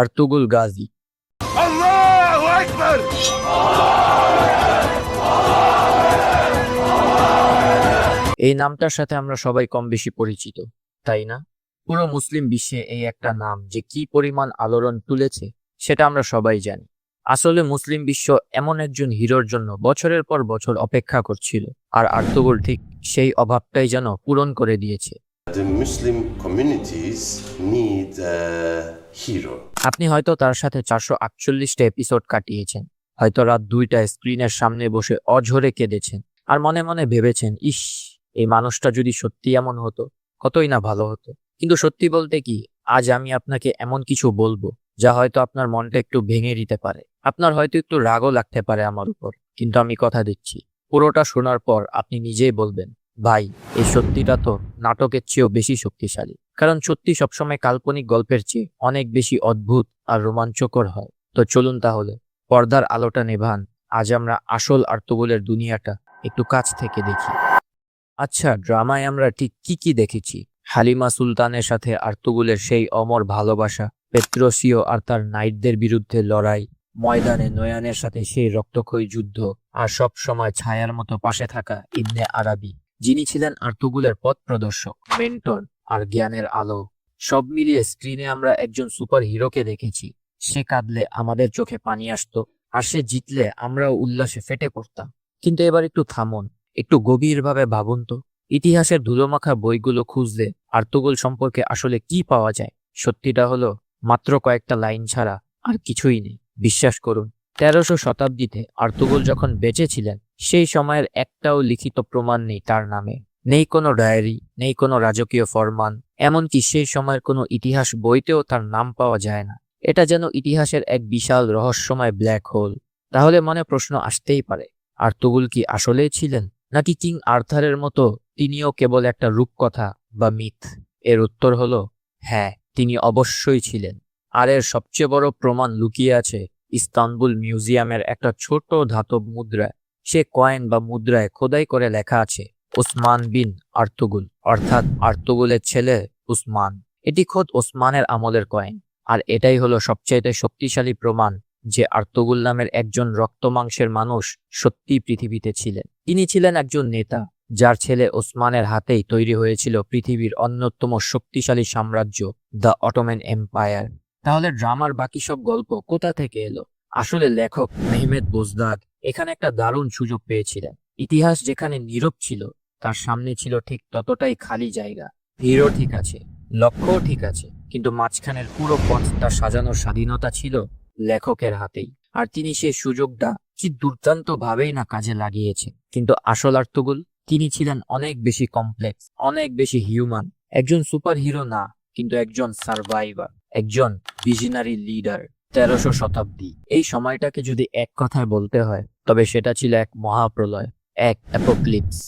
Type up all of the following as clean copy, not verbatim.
Ertugrul Gazi. আল্লাহু আকবার। এই নামটার সাথে আমরা সবাই কম বেশি পরিচিত, তাই না? পুরো মুসলিম বিশ্বে এই একটা নাম যে কি পরিমাণ আলোড়ন তুলেছে সেটা আমরা সবাই জানি। আসলে মুসলিম বিশ্ব এমন একজন হিরোর জন্য বছরের পর বছর অপেক্ষা করছিল, আর আর্তুগুল ঠিক সেই অভাবটাই যেন পূরণ করে দিয়েছে। The Muslim communities need a hero. আপনি হয়তো তার সাথে 448টা এপিসোড কাটিয়েছেন, হয়তো রাত 2টায় স্ক্রিনের সামনে বসে অঝরে কেঁদেছেন, আর মনে মনে ভেবেছেন, ইস, এই মানুষটা যদি সত্যি এমন হতো কতই না ভালো হতো। কিন্তু সত্যি বলতে কি, আজ আমি আপনাকে এমন কিছু বলবো যা হয়তো আপনার মনটা একটু ভেঙে দিতে পারে, আপনার হয়তো একটু রাগও লাগতে পারে আমার উপর, কিন্তু আমি কথা দিচ্ছি পুরোটা শোনার পর আপনি নিজেই বলবেন, ভাই, এই সত্যিটা তো নাটকের চেয়েও বেশি শক্তিশালী। কারণ সত্যি সবসময় কাল্পনিক গল্পের চেয়ে অনেক বেশি অদ্ভুত আর রোমাঞ্চকর হয়। তো চলুন তাহলে পর্দার আলোটা নেভান, আজ আমরা আসল আর্তুগুলের দুনিয়াটা একটু কাছ থেকে দেখি। আচ্ছা, ড্রামায় আমরা ঠিক কি কি দেখেছি? হালিমা সুলতানের সাথে আর্তুগুলের সেই অমর ভালোবাসা, পেত্রোসিও আর তার নাইটদের বিরুদ্ধে লড়াই, ময়দানে নয়ানের সাথে সেই রক্তক্ষয়ী যুদ্ধ, আর সব সময় ছায়ার মতো পাশে থাকা ইবনে আরাবি, যিনি ছিলেন আর্তুগুলের পথ প্রদর্শক, মেন্টর আর জ্ঞানের আলো। সব মিলিয়ে স্ক্রিনে আমরা একজন সুপার হিরোকে দেখেছি। সে কাঁদলে আমাদের চোখে পানি আসতো, আর সে জিতলে আমরাও উল্লাসে ফেটে পড়তাম। কিন্তু এবার একটু থামুন, একটু গভীরভাবে ভাবুন তো, ইতিহাসের ধুলোমাখা বইগুলো খুঁজলে আর্তুগুল সম্পর্কে আসলে কি পাওয়া যায়? সত্যিটা হলো মাত্র কয়েকটা লাইন ছাড়া আর কিছুই নেই। বিশ্বাস করুন, 1300 শতাব্দীতে আর্তুগুল যখন বেঁচে ছিলেন, সেই সময়ের একটাও লিখিত প্রমাণ নেই তার নামে। নেই কোনো ডায়েরি, নেই কোনো রাজকীয় ফরমান, এমনকি সেই সময়ের কোনো ইতিহাস বইতেও তার নাম পাওয়া যায় না। এটা যেন ইতিহাসের এক বিশাল রহস্যময় ব্ল্যাক হোল। তাহলে মনে প্রশ্ন আসতেই পারে, আর্তুগুল কি আসলেই ছিলেন, নাকি কিং আর্থারের মতো তিনিও কেবল একটা রূপকথা বা মিথ? এর উত্তর হলো হ্যাঁ, তিনি অবশ্যই ছিলেন। আর এর সবচেয়ে বড় প্রমাণ লুকিয়ে আছে ইস্তানবুল মিউজিয়ামের একটা ছোট ধাতব মুদ্রায়। সে কয়েন বা মুদ্রায় খোদাই করে লেখা আছে ওসমান বিন আর্তুগুল, অর্থাৎ আর্তুগুলের ছেলে উসমান। এটি খোদ ওসমানের আমলের কয়েন, আর এটাই হলো সবচাইতে শক্তিশালী প্রমাণ যে আর্তুগুল নামের একজন রক্তমাংসের মানুষ সত্যিই পৃথিবীতে ছিলেন। তিনি ছিলেন একজন নেতা, যার ছেলে ওসমানের হাতেই তৈরি হয়েছিল পৃথিবীর অন্যতম শক্তিশালী সাম্রাজ্য, দ্য অটোমান এম্পায়ার। তাহলে ড্রামার বাকি সব গল্প কোথা থেকে এলো? আসলে লেখক মেহমেদ বোজদাদ এখানে একটা দারুণ সুযোগ পেয়েছিলেন। ইতিহাস যেখানে নীরব ছিল, তার সামনে ছিল ঠিক ততটাই খালি জায়গা। হিরো ঠিক আছে, লক্ষ্যও ঠিক আছে, কিন্তু মাঝখানের পুরো পথটা সাজানোর স্বাধীনতা ছিল লেখকের হাতেই। আর তিনি সেই সুযোগটা কি দুর্দান্ত ভাবেই না কাজে লাগিয়েছে। কিন্তু আসল আর্তুগুল, তিনি ছিলেন অনেক বেশি কমপ্লেক্স, অনেক বেশি হিউম্যান। একজন সুপার হিরো না, কিন্তু একজন সার্ভাইভার, একজন ভিশনারি লিডার। 1300 শতাব্দী, এই সময়টাকে যদি এক কথায় বলতে হয়, তবে সেটা ছিল এক মহাপ্রলয়, এক অ্যাপোক্লিপস।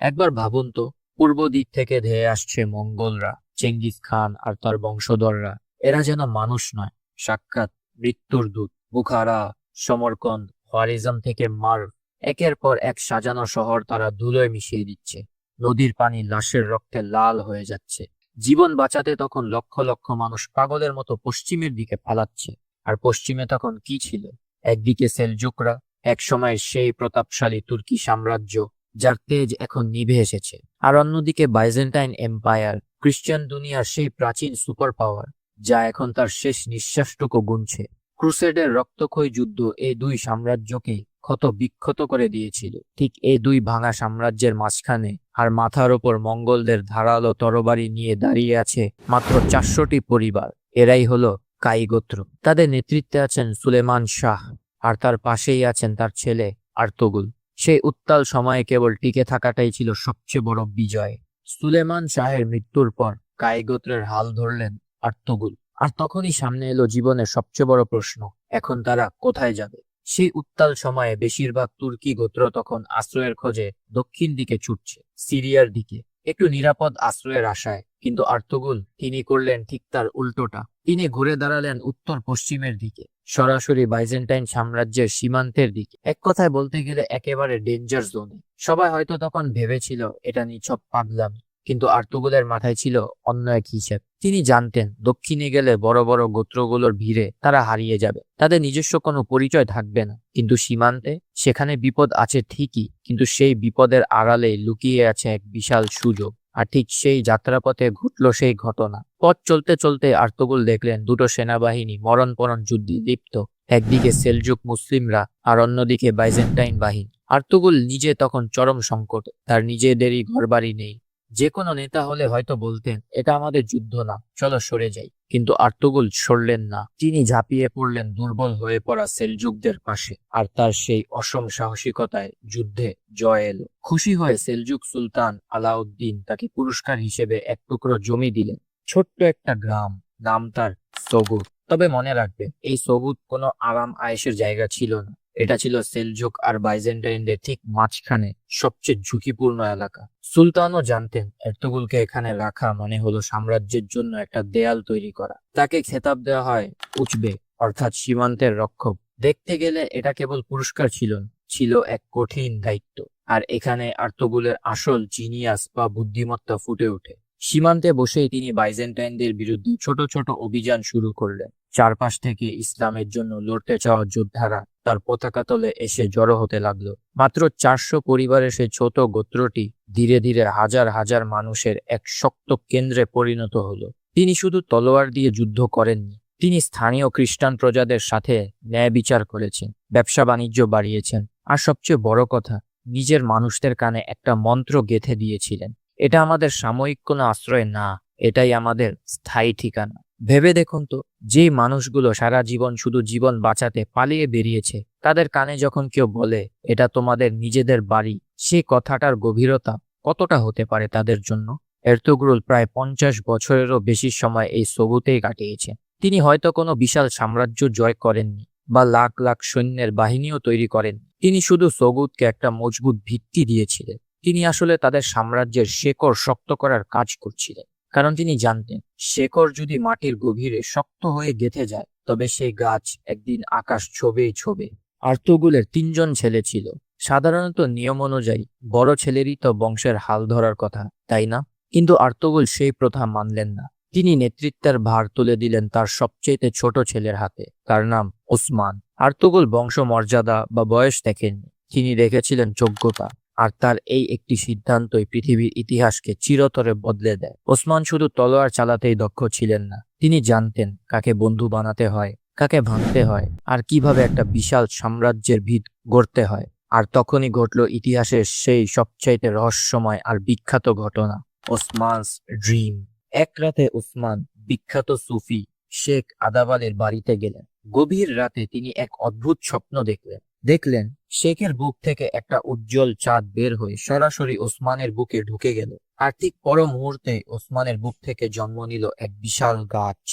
একবার ভাবুন তো, পূর্ব দিক থেকে ধেয়ে আসছে মঙ্গলরা, চেঙ্গিস খান আর তার বংশধররা। এরা যেন মানুষ নয়, সাক্ষাৎ মৃত্যুর দূত। বুখারা, সমরকন্দ, খোয়ারিজম থেকে মার্ভ, একের পর এক সাজানো শহর তারা ধুলোয় মিশিয়ে দিচ্ছে। নদীর পানি লাশের রক্তে লাল হয়ে যাচ্ছে। জীবন বাঁচাতে তখন লক্ষ লক্ষ মানুষ পাগলের মতো পশ্চিমের দিকে পালাচ্ছে। আর পশ্চিমে তখন কি ছিল? একদিকে সেলজুকরা, এক সময় সেই প্রতাপশালী তুর্কি সাম্রাজ্য, যার তেজ এখন নিভে এসেছে। আর অন্যদিকে বাইজেন্টাইন এম্পায়ার, খ্রিস্টান দুনিয়ার সেই প্রাচীন সুপার পাওয়ার, যা এখন তার শেষ নিঃশ্বাসটুকু গুনছে। ক্রুসেডের রক্তক্ষয়ী যুদ্ধ এই দুই সাম্রাজ্যকে ক্ষত বিক্ষত করে দিয়েছিল। ঠিক এই দুই ভাঙা সাম্রাজ্যের মাঝখানে আর মাথার ওপর মঙ্গলদের ধারালো তরবারি নিয়ে দাঁড়িয়ে আছে মাত্র 400টি পরিবার। এরাই হলো কাই গোত্র। তাদের নেতৃত্বে আছেন সুলেমান শাহ, আর তার পাশেই আছেন তার ছেলে আর্তুগুল। সেই উত্তাল সময়ে কেবল টিকে থাকাটাই ছিল সবচেয়ে বড় বিজয়। সুলেমান শাহের মৃত্যুর পর কাই গোত্রের হাল ধরলেন আর্তুগুল। আর তখনই সামনে এলো জীবনের সবচেয়ে বড় প্রশ্ন, এখন তারা কোথায় যাবে? সেই উত্তাল সময়ে বেশিরভাগ তুর্কি গোত্র তখন আশ্রয়ের খোঁজে দক্ষিণ দিকে ছুটছে, সিরিয়ার দিকে, একটু নিরাপদ আশ্রয়ের আশায়। কিন্তু আর্তুগুল, তিনি করলেন ঠিক তার উল্টোটা। তিনি ঘুরে দাঁড়ালেন উত্তর পশ্চিমের দিকে, সরাসরি বাইজেন্টাইন সাম্রাজ্যের সীমান্তের দিকে। এক কথায় বলতে গেলে একেবারে ডেঞ্জার জোনে। সবাই হয়তো তখন ভেবেছিল এটা নিছক পাগলামি, কিন্তু আর্তুগরুলের মাথায় ছিল অন্য এক হিসেব। তিনি জানতেন দক্ষিণে গেলে বড় বড় গোত্রগুলোর ভিড়ে তারা হারিয়ে যাবে, তাদের নিজস্ব কোনো পরিচয় থাকবে না। কিন্তু সীমান্তে সেখানে বিপদ আছে ঠিকই, কিন্তু সেই বিপদের আড়ালে লুকিয়ে আছে এক বিশাল সুযোগ। আর ঠিক সেই যাত্রাপথে ঘটল সেই ঘটনা। পথ চলতে চলতে আর্তুগরুল দেখলেন দুটো সেনাবাহিনী মরণপণ যুদ্ধে লিপ্ত, একদিকে সেলজুক মুসলিমরা আর অন্যদিকে বাইজেন্টাইন বাহিনী। আর্তুগরুল নিজে তখন চরম সংকটে, তার নিজেদেরই ঘরবাড়ি নেই। যে কোনো নেতা হলে হয়তো বলতেন এটা আমাদের যুদ্ধ না, চলো সরে যাই। কিন্তু আর্তুগরুল সরলেন না, তিনি ঝাঁপিয়ে পড়লেন দুর্বল হয়ে পড়া সেলজুকদের পাশে। আর তার সেই অসম সাহসিকতায় যুদ্ধে জয় এলো। খুশি হয়ে সেলজুক সুলতান আলাউদ্দিন তাকে পুরস্কার হিসেবে এক টুকরো জমি দিলেন। ছোট্ট একটা গ্রাম, নাম তার সগুত। তবে মনে রাখবে, এই সগুত কোনো আরাম আয়েশের জায়গা ছিল না। এটা ছিল সেলজুক আর বাইজেন্টাইনদের ঠিক মাঝখানে সবচেয়ে ঝুঁকিপূর্ণ এলাকা। সুলতানও জানতেন আর্তুগরুলকে এখানে রাখা মানে হলো সাম্রাজ্যের জন্য একটা দেয়াল তৈরি করা। তাকে খেতাব দেওয়া হয় উচবে, অর্থাৎ সীমান্তের রক্ষক। দেখতে গেলে এটা কেবল পুরস্কার ছিল না, ছিল এক কঠিন দায়িত্ব। আর এখানে আর্তুগরুলের আসল জিনিয়াস বা বুদ্ধিমত্তা ফুটে ওঠে। সীমান্তে বসেই তিনি বাইজেন্টাইনদের বিরুদ্ধে ছোট ছোট অভিযান শুরু করলেন। চারপাশ থেকে ইসলামের জন্য লড়তে চাওয়া যোদ্ধারা তার পতাকা তলে এসে জড়ো হতে লাগলো। মাত্র 400 পরিবারের সে ছোট গোত্রটি ধীরে ধীরে হাজার হাজার মানুষের এক শক্ত কেন্দ্রে পরিণত হলো। তিনি শুধু তলোয়ার দিয়ে যুদ্ধ করেননি, তিনি স্থানীয় খ্রিস্টান প্রজাদের সাথে ন্যায় বিচার করেছেন, ব্যবসা বাণিজ্য বাড়িয়েছেন, আর সবচেয়ে বড় কথা, নিজের মানুষদের কানে একটা মন্ত্র গেঁথে দিয়েছিলেন, এটা আমাদের সাময়িক কোনো আশ্রয় না, এটাই আমাদের স্থায়ী ঠিকানা। ভেবে দেখুন তো, যেই মানুষগুলো সারা জীবন শুধু জীবন বাঁচাতে পালিয়ে বেরিয়েছে, তাদের কানে যখন কেউ বলে এটা তোমাদের নিজেদের বাড়ি, সেই কথাটার গভীরতা কতটা হতে পারে তাদের জন্য। আর্তুগরুল প্রায় 50 বছরেরও বেশি সময় এই সগুতেই কাটিয়েছেন। তিনি হয়তো কোনো বিশাল সাম্রাজ্য জয় করেননি বা লাখ লাখ সৈন্যের বাহিনীও তৈরি করেন। তিনি শুধু সগুতকে একটা মজবুত ভিত্তি দিয়েছিলেন। তিনি আসলে তাদের সাম্রাজ্যের শেকড় শক্ত করার কাজ করছিলেন। কারণ তিনি জানতেন শেকড় যদি মাটির গভীরে শক্ত হয়ে গেঁথে যায়, তবে সেই গাছ একদিন আকাশ ছোবেই ছোবে। আর্তুগরুলের 3 জন ছেলে ছিল। সাধারণত নিয়ম অনুযায়ী বড় ছেলেরই তো বংশের হাল ধরার কথা, তাই না? কিন্তু আর্তুগরুল সেই প্রথা মানলেন না। তিনি নেতৃত্বের ভার তুলে দিলেন তার সবচেয়ে ছোট ছেলের হাতে, তার নাম ওসমান। আর্তুগরুল বংশ মর্যাদা বা বয়স দেখেননি, তিনি দেখেছিলেন যোগ্যতা। আর তার এই একটি সিদ্ধান্তই পৃথিবীর ইতিহাসকে চিরতরে বদলে দেয়। ওসমান শুধু তলোয়ার চালাতেই দক্ষ ছিলেন না, তিনি জানতেন কাকে বন্ধু বানাতে হয়, কাকে ভাঙতে হয়, আর কিভাবে একটা বিশাল সাম্রাজ্যের ভিত গড়তে হয়। আর তখনই ঘটল ইতিহাসের সেই সবচাইতে রহস্যময় আর বিখ্যাত ঘটনা, ওসমানস ড্রিম। এক রাতে ওসমান বিখ্যাত সুফি শেখ আদাবালের বাড়িতে গেলেন। গভীর রাতে তিনি এক অদ্ভুত স্বপ্ন দেখলেন শেখের বুক থেকে একটা উজ্জ্বল চাঁদ বের হয়ে সরাসরি ওসমানের বুকে ঢুকে গেল। আর ঠিক পর মুহূর্তে ওসমানের বুক থেকে জন্ম নিল এক বিশাল গাছ।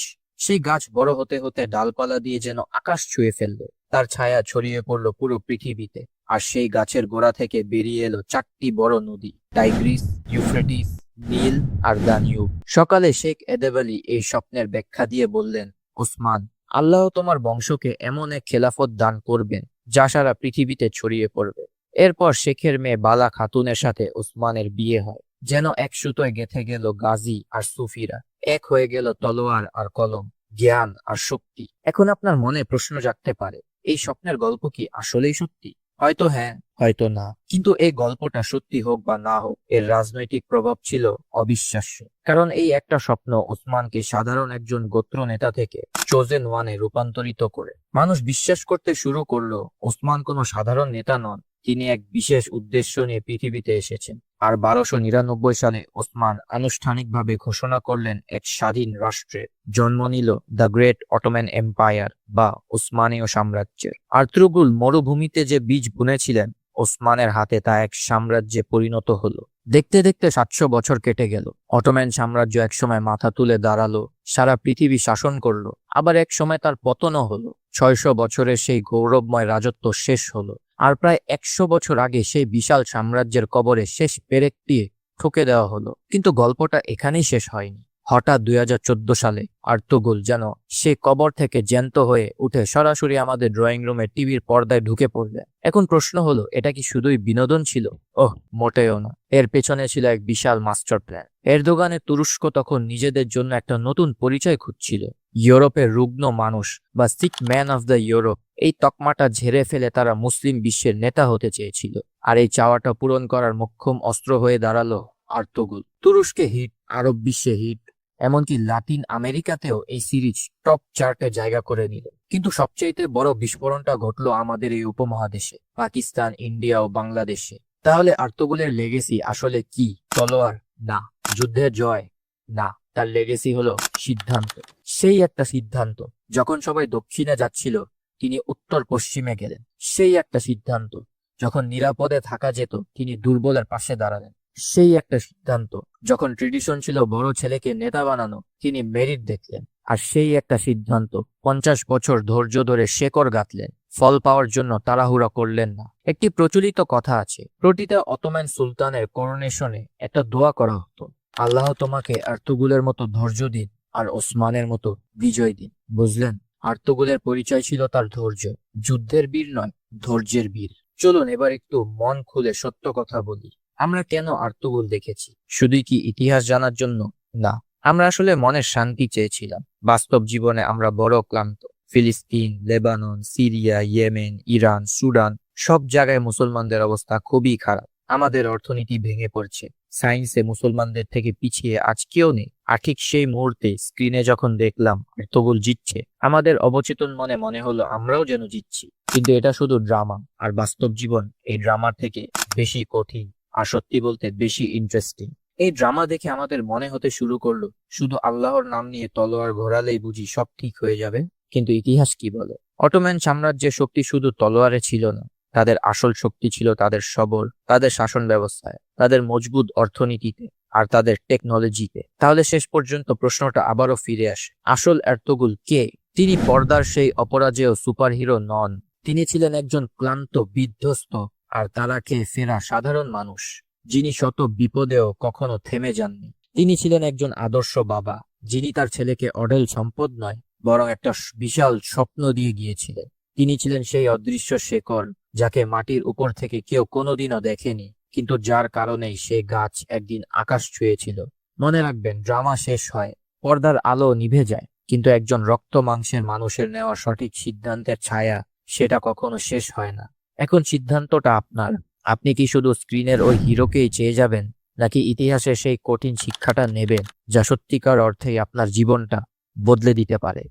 সেই গাছ বড় হতে হতে ডালপালা দিয়ে যেন আকাশ ছুঁয়ে ফেললো, তার ছায়া ছড়িয়ে পড়লো পুরো পৃথিবীতে। আর সেই গাছের গোড়া থেকে বেরিয়ে এলো 4টি বড় নদী, টাইগ্রিস, ইউফ্রেটিস, নীল আর দানিউব। সকালে শেখ এদেবালি এই স্বপ্নের ব্যাখ্যা দিয়ে বললেন, ওসমান, আল্লাহ তোমার বংশকে এমন এক খেলাফত দান করবেন যা সারা পৃথিবীতে ছড়িয়ে পড়বে। এরপর শেখের মেয়ে বালা খাতুনের সাথে ওসমানের বিয়ে হয়। যেন এক সুতোয় গেঁথে গেল গাজী আর সুফিরা, এক হয়ে গেল তলোয়ার আর কলম, জ্ঞান আর শক্তি। এখন আপনার মনে প্রশ্ন জাগতে পারে, এই স্বপ্নের গল্প কি আসলেই সত্যি? হয়তো হ্যাঁ, হয়তো না। কিন্তু এই গল্পটা সত্যি হোক বা না হোক, এর রাজনৈতিক প্রভাব ছিল অবিশ্বাস্য। কারণ এই একটা স্বপ্ন ওসমানকে সাধারণ একজন গোত্র নেতা থেকে চোজেন ওয়ানে রূপান্তরিত করে। মানুষ বিশ্বাস করতে শুরু করলো ওসমান কোনো সাধারণ নেতা নন, তিনি এক বিশেষ উদ্দেশ্য নিয়ে পৃথিবীতে এসেছেন। আর 1299 সালে ওসমান আনুষ্ঠানিকভাবে ঘোষণা করলেন এক স্বাধীন রাষ্ট্রের। জন্ম নিল দ্য গ্রেট অটোম্যান এম্পায়ার বা ওসমানীয় সাম্রাজ্যের। আর্তুগরুল মরুভূমিতে যে বীজ বুনেছিলেন, ওসমানের হাতে তা এক সাম্রাজ্যে পরিণত হলো। দেখতে দেখতে 700 বছর কেটে গেল। অটোম্যান সাম্রাজ্য একসময় মাথা তুলে দাঁড়ালো, সারা পৃথিবী শাসন করলো। আবার এক সময় তার পতনও হলো। 600 বছরের সেই গৌরবময় রাজত্ব শেষ হলো। আর প্রায় 100 বছর আগে সেই বিশাল সাম্রাজ্যের কবরে শেষ পেরেক দিয়ে ঠুকে দেওয়া হলো। কিন্তু গল্পটা এখানেই শেষ হয়নি। হঠাৎ 2014 সালে আর্তুগুল যেন সে কবর থেকে জ্যান্ত হয়ে উঠে সরাসরি আমাদের ড্রয়িং রুমে টিভির পর্দায় ঢুকে পড়লেন। এখন প্রশ্ন হলো, এটা কি শুধুই বিনোদন ছিল? ওহ, মোটেও না। এর পেছনে ছিল এক বিশাল মাস্টার প্ল্যান। এরদোগানে তুরস্ক তখন নিজেদের জন্য একটা নতুন পরিচয় খুঁজছিল। ইউরোপের রুগ্ন মানুষ বা sick man of the Europe, এই তকমাটা ঝেড়ে ফেলে তারা মুসলিম বিশ্বের নেতা হতে চেয়েছিল। আর এই চাওয়াটা পূরণ করার মোক্ষম অস্ত্র হয়ে দাঁড়ালো আর্তুগুল। তুরস্কে হিট, আরব বিশ্বে হিট, এমনকি লাতিন আমেরিকাতেও এই সিরিজ টপ চার্টে জায়গা করে নিল। কিন্তু সবচাইতে বড় বিস্ফোরণটা ঘটলো আমাদের এই উপমহাদেশে, পাকিস্তান, ইন্ডিয়া ও বাংলাদেশে। তাহলে আর্তুগুলের লেগেসি আসলে কি? তলোয়ার? না। যুদ্ধের জয়? না। তার লেগেসি হলো সিদ্ধান্ত। সেই একটা সিদ্ধান্ত, যখন সবাই দক্ষিণে যাচ্ছিল তিনি উত্তর পশ্চিমে গেলেন। সেই একটা সিদ্ধান্ত, যখন নিরাপদে থাকা যেত তিনি দুর্বলের পাশে দাঁড়ালেন। সেই একটা সিদ্ধান্ত, যখন ট্রেডিশন ছিল বড় ছেলেকে নেতা বানানো, তিনি মেরিট দেখলেন। আর সেই একটা সিদ্ধান্ত 50 বছর ধৈর্য ধরে শেকড় গাঁথলেন। ফল পাওয়ার জন্য তাড়াহুড়া করলেন না। একটি প্রচলিত কথা আছে, প্রতিটা অটোম্যান সুলতানের করোনেশনে একটা দোয়া করা হতো, আল্লাহ তোমাকে আর্তুগুলের মতো ধৈর্য দিন আর ওসমানের মতো বিজয় দিন। বুঝলেন? আর্তুগুলের পরিচয় ছিল তার ধৈর্য। যুদ্ধের বীর নয়, ধৈর্যের বীর। চলুন এবার একটু মন খুলে সত্য কথা বলি। আমরা কেন আর্তুগুল দেখেছি? শুধুই কি ইতিহাস জানার জন্য? না, আমরা আসলে মনের শান্তি চেয়েছিলাম। বাস্তব জীবনে আমরা বড় ক্লান্ত। ফিলিস্তিন, Lebanon, Syria, Yemen, Iran, Sudan, সব জায়গায় মুসলমানদের অবস্থা খুবই খারাপ। আমাদের অর্থনীতি ভেঙে পড়ছে। সায়েন্সে মুসলমানদের থেকে পিছিয়ে আজ কেউ নেই। আর ঠিক সেই মুহূর্তে স্ক্রিনে যখন দেখলাম আর্তুগুল জিতছে, আমাদের অবচেতন মনে মনে হলো আমরাও যেন জিতছি। কিন্তু এটা শুধু ড্রামা, আর বাস্তব জীবন এই ড্রামার থেকে বেশি কঠিন, আর সত্যি বলতে বেশি ইন্টারেস্টিং। এই ড্রামা দেখে আমাদের মনে হতে শুরু করলো শুধু আল্লাহর নাম নিয়ে তলোয়ার ঘোরালেই বুঝি সব ঠিক হয়ে যাবে। কিন্তু ইতিহাস কি বলে? অটোম্যান সাম্রাজ্যের শক্তি শুধু তলোয়ারে ছিল না, তাদের আসল শক্তি ছিল তাদের সবল, তাদের শাসন ব্যবস্থায়, তাদের মজবুত অর্থনীতিতে, আর তাদের টেকনোলজিতে। তাহলে শেষ পর্যন্ত প্রশ্নটা আবারও ফিরে আসে, আসল আর্তুগুল কে? তিনি পর্দার সেই অপরাজেয় সুপারহিরো নন। তিনি ছিলেন একজন ক্লান্ত, বিধ্বস্ত আর তারা খেয়ে ফেরা সাধারণ মানুষ, যিনি শত বিপদেও কখনো থেমে যাননি। তিনি ছিলেন একজন আদর্শ বাবা, যিনি তার ছেলেকে অঢেল সম্পদ নয়, বরং একটা বিশাল স্বপ্ন দিয়ে গিয়েছিলেন। তিনি ছিলেন সেই অদৃশ্য শেকড়, যাকে মাটির উপর থেকে কেউ কোনোদিনও দেখেনি, কিন্তু যার কারণেই সে গাছ একদিন আকাশ ছুঁয়েছিল। মনে রাখবেন, ড্রামা শেষ হয়, পর্দার আলো নিভে যায়, কিন্তু একজন রক্ত মাংসের মানুষের নেওয়া সঠিক সিদ্ধান্তের ছায়া, সেটা কখনো শেষ হয় না। এখন সিদ্ধান্তটা আপনার। আপনি কি শুধু স্ক্রিনের ওই হিরোকেই চেয়ে যাবেন, নাকি ইতিহাসের সেই কঠিন শিক্ষাটা নেবেন, যা সত্যিকার অর্থেই আপনার জীবনটা বদলে দিতে পারে?